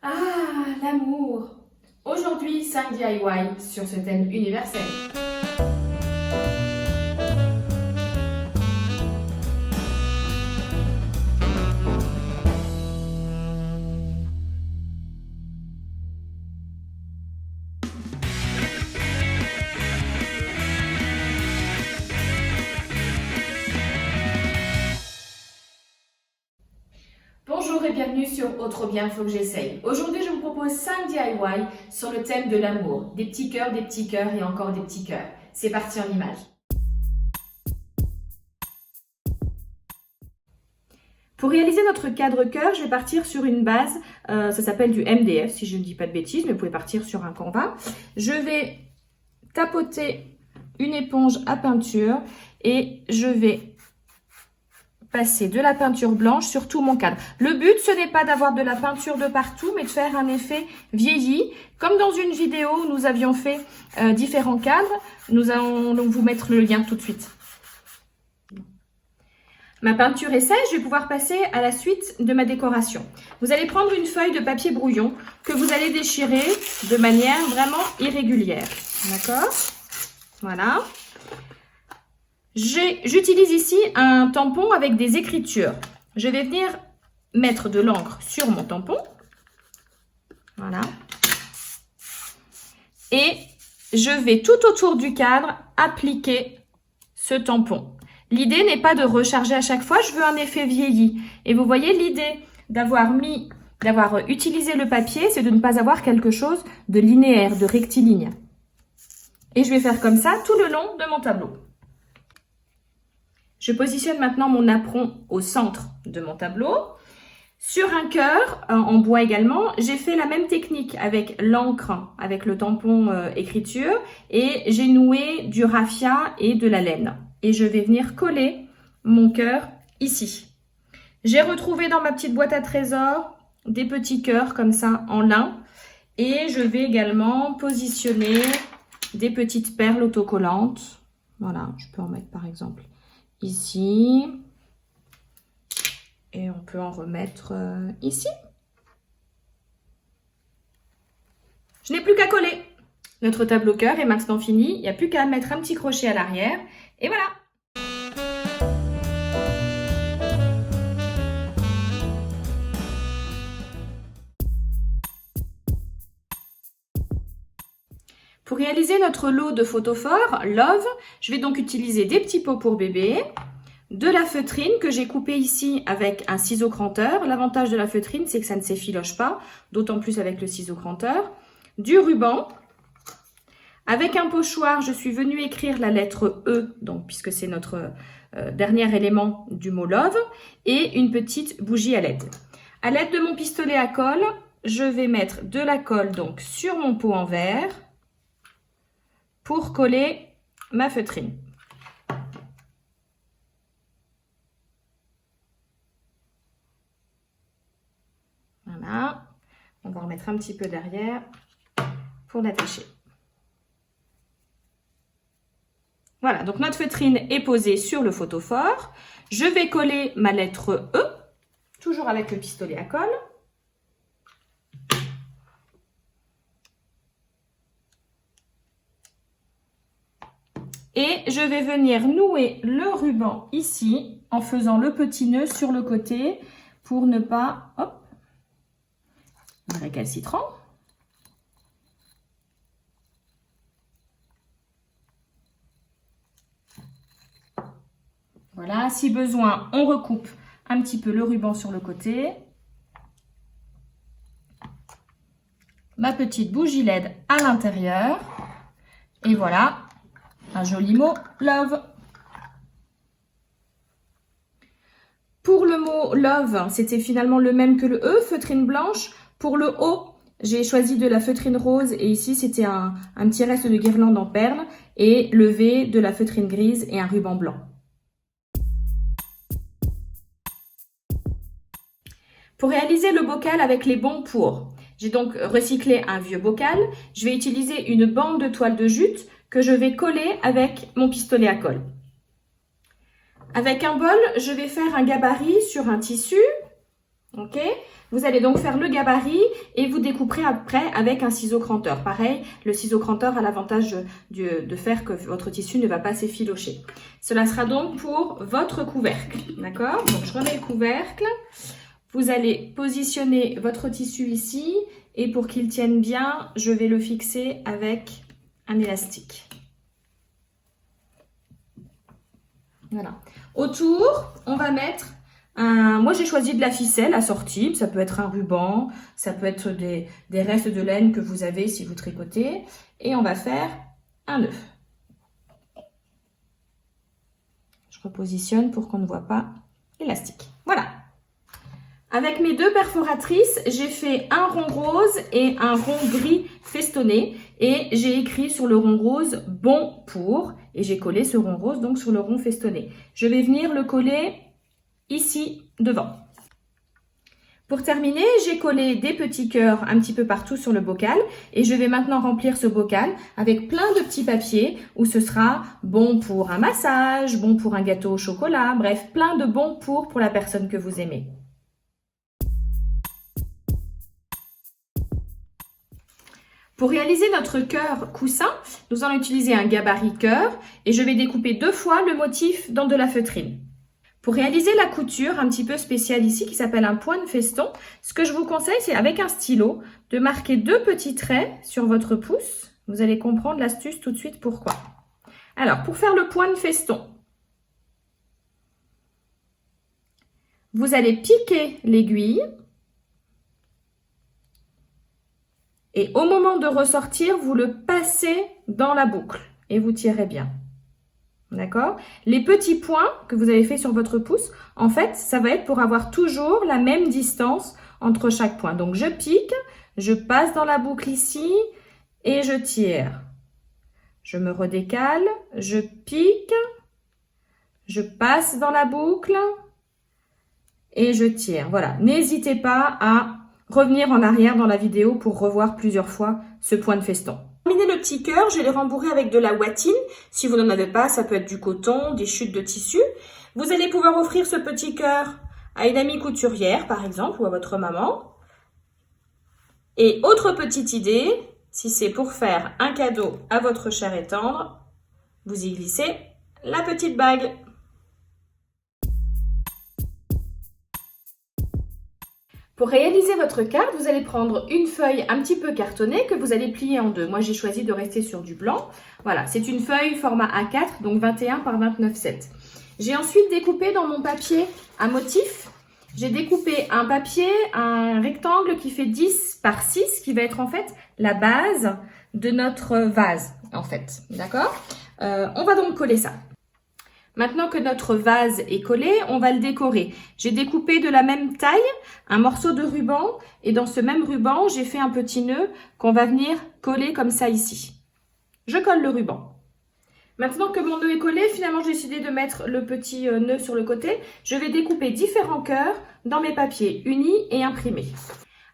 Ah, l'amour. Aujourd'hui, 5 DIY sur ce thème universel. Bonjour et bienvenue sur Autre bien, faut que j'essaye. Aujourd'hui, je vous propose 5 DIY sur le thème de l'amour. Des petits cœurs et encore des petits cœurs. C'est parti en images. Pour réaliser notre cadre cœur, je vais partir sur une base, ça s'appelle du MDF si je ne dis pas de bêtises, mais vous pouvez partir sur un Canva. Je vais tapoter une éponge à peinture et je vais passer de la peinture blanche sur tout mon cadre. Le but, ce n'est pas d'avoir de la peinture de partout, mais de faire un effet vieilli. Comme dans une vidéo où nous avions fait différents cadres, nous allons donc vous mettre le lien tout de suite. Ma peinture est sèche, je vais pouvoir passer à la suite de ma décoration. Vous allez prendre une feuille de papier brouillon que vous allez déchirer de manière vraiment irrégulière. D'accord ? Voilà. J'utilise ici un tampon avec des écritures. Je vais venir mettre de l'encre sur mon tampon. Voilà. Et je vais tout autour du cadre appliquer ce tampon. L'idée n'est pas de recharger à chaque fois, je veux un effet vieilli. Et vous voyez, l'idée d'avoir utilisé le papier, c'est de ne pas avoir quelque chose de linéaire, de rectiligne. Et je vais faire comme ça tout le long de mon tableau. Je positionne maintenant mon apron au centre de mon tableau. Sur un cœur, en bois également, j'ai fait la même technique avec l'encre, avec le tampon écriture, et j'ai noué du raffia et de la laine. Et je vais venir coller mon cœur ici. J'ai retrouvé dans ma petite boîte à trésors des petits cœurs comme ça en lin. Et je vais également positionner des petites perles autocollantes. Voilà, je peux en mettre par exemple ici. Et on peut en remettre ici. Je n'ai plus qu'à coller. Notre tableau cœur est maintenant fini. Il n'y a plus qu'à mettre un petit crochet à l'arrière. Et voilà. Pour réaliser notre lot de photophores Love, je vais donc utiliser des petits pots pour bébé, de la feutrine que j'ai coupée ici avec un ciseau cranteur. L'avantage de la feutrine, c'est que ça ne s'effiloche pas, d'autant plus avec le ciseau cranteur. Du ruban. Avec un pochoir, je suis venue écrire la lettre E, donc puisque c'est notre dernier élément du mot Love, et une petite bougie à LED. À l'aide de mon pistolet à colle, je vais mettre de la colle donc sur mon pot en verre pour coller ma feutrine. Voilà, on va remettre un petit peu derrière pour l'attacher. Voilà, donc notre feutrine est posée sur le photophore. Je vais coller ma lettre E, toujours avec le pistolet à colle. Et je vais venir nouer le ruban ici en faisant le petit nœud sur le côté pour ne pas, hop, récalcitrant. Voilà, si besoin, on recoupe un petit peu le ruban sur le côté. Ma petite bougie LED à l'intérieur. Et voilà, un joli mot Love. Pour le mot Love, c'était finalement le même que le E, feutrine blanche. Pour le O, j'ai choisi de la feutrine rose et ici c'était un petit reste de guirlande en perles. Et le V, de la feutrine grise et un ruban blanc. Pour réaliser le bocal avec les bons pour, j'ai donc recyclé un vieux bocal. Je vais utiliser une bande de toile de jute que je vais coller avec mon pistolet à colle. Avec un bol, je vais faire un gabarit sur un tissu Ok? Vous allez donc faire le gabarit et vous découperez après avec un ciseau cranteur. Pareil, le ciseau cranteur a l'avantage de faire que votre tissu ne va pas s'effilocher. Cela sera donc pour votre couvercle. D'accord? Donc, je remets le couvercle. Vous allez positionner votre tissu ici et pour qu'il tienne bien, je vais le fixer avec un élastique. Voilà. Autour, on va mettre moi j'ai choisi de la ficelle assortie, ça peut être un ruban, ça peut être des restes de laine que vous avez si vous tricotez. Et on va faire un nœud. Je repositionne pour qu'on ne voit pas l'élastique. Voilà. Avec mes deux perforatrices, j'ai fait un rond rose et un rond gris festonné. Et j'ai écrit sur le rond rose « Bon pour » et j'ai collé ce rond rose donc sur le rond festonné. Je vais venir le coller ici devant. Pour terminer, j'ai collé des petits cœurs un petit peu partout sur le bocal et je vais maintenant remplir ce bocal avec plein de petits papiers où ce sera bon pour un massage, bon pour un gâteau au chocolat, bref, plein de bons pour la personne que vous aimez. Pour réaliser notre cœur coussin, nous allons utiliser un gabarit cœur et je vais découper 2 fois le motif dans de la feutrine. Pour réaliser la couture un petit peu spéciale ici qui s'appelle un point de feston, ce que je vous conseille c'est avec un stylo de marquer 2 petits traits sur votre pouce. Vous allez comprendre l'astuce tout de suite pourquoi. Alors pour faire le point de feston, vous allez piquer l'aiguille et au moment de ressortir, vous le passez dans la boucle et vous tirez bien. D'accord? Les petits points que vous avez fait sur votre pouce, en fait, ça va être pour avoir toujours la même distance entre chaque point. Donc, je pique, je passe dans la boucle ici et je tire. Je me redécale, je pique, je passe dans la boucle et je tire. Voilà, n'hésitez pas à revenir en arrière dans la vidéo pour revoir plusieurs fois ce point de feston. Pour terminer le petit cœur, je l'ai rembourré avec de la ouatine. Si vous n'en avez pas, ça peut être du coton, des chutes de tissu. Vous allez pouvoir offrir ce petit cœur à une amie couturière, par exemple, ou à votre maman. Et autre petite idée, si c'est pour faire un cadeau à votre cher et tendre, vous y glissez la petite bague. Pour réaliser votre carte, vous allez prendre une feuille un petit peu cartonnée que vous allez plier en 2. Moi, j'ai choisi de rester sur du blanc. Voilà, c'est une feuille format A4, donc 21 par 29,7. J'ai ensuite découpé dans mon papier un motif. J'ai découpé un papier, un rectangle qui fait 10 par 6, qui va être en fait la base de notre vase, en fait. D'accord? On va donc coller ça. Maintenant que notre vase est collé, on va le décorer. J'ai découpé de la même taille un morceau de ruban et dans ce même ruban, j'ai fait un petit nœud qu'on va venir coller comme ça ici. Je colle le ruban. Maintenant que mon nœud est collé, finalement j'ai décidé de mettre le petit nœud sur le côté. Je vais découper différents cœurs dans mes papiers unis et imprimés.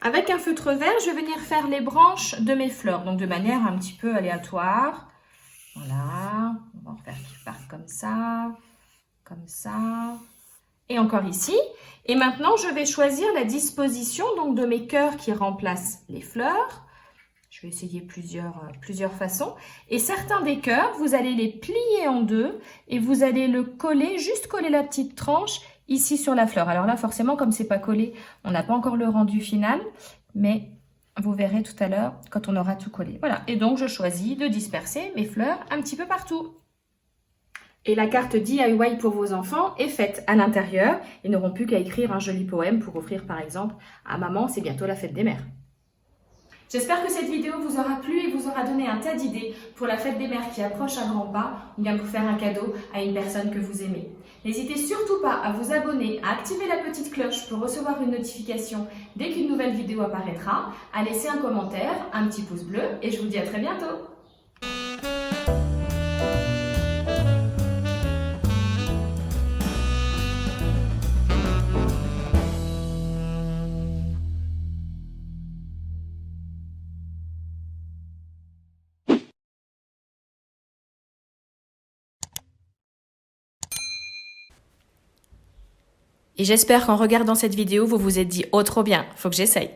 Avec un feutre vert, je vais venir faire les branches de mes fleurs, donc de manière un petit peu aléatoire. Voilà, on va en faire qui partent comme ça, et encore ici. Et maintenant, je vais choisir la disposition donc de mes cœurs qui remplacent les fleurs. Je vais essayer plusieurs façons. Et certains des cœurs, vous allez les plier en 2 et vous allez le coller, juste coller la petite tranche ici sur la fleur. Alors là, forcément, comme c'est pas collé, on n'a pas encore le rendu final, mais vous verrez tout à l'heure quand on aura tout collé. Voilà, et donc je choisis de disperser mes fleurs un petit peu partout. Et la carte DIY pour vos enfants est faite à l'intérieur. Ils n'auront plus qu'à écrire un joli poème pour offrir par exemple à maman, c'est bientôt la fête des mères. J'espère que cette vidéo vous aura plu et vous aura donné un tas d'idées pour la fête des mères qui approche à grands pas ou bien pour faire un cadeau à une personne que vous aimez. N'hésitez surtout pas à vous abonner, à activer la petite cloche pour recevoir une notification dès qu'une nouvelle vidéo apparaîtra, à laisser un commentaire, un petit pouce bleu et je vous dis à très bientôt. Et j'espère qu'en regardant cette vidéo, vous vous êtes dit « Oh, trop bien, faut que j'essaye ».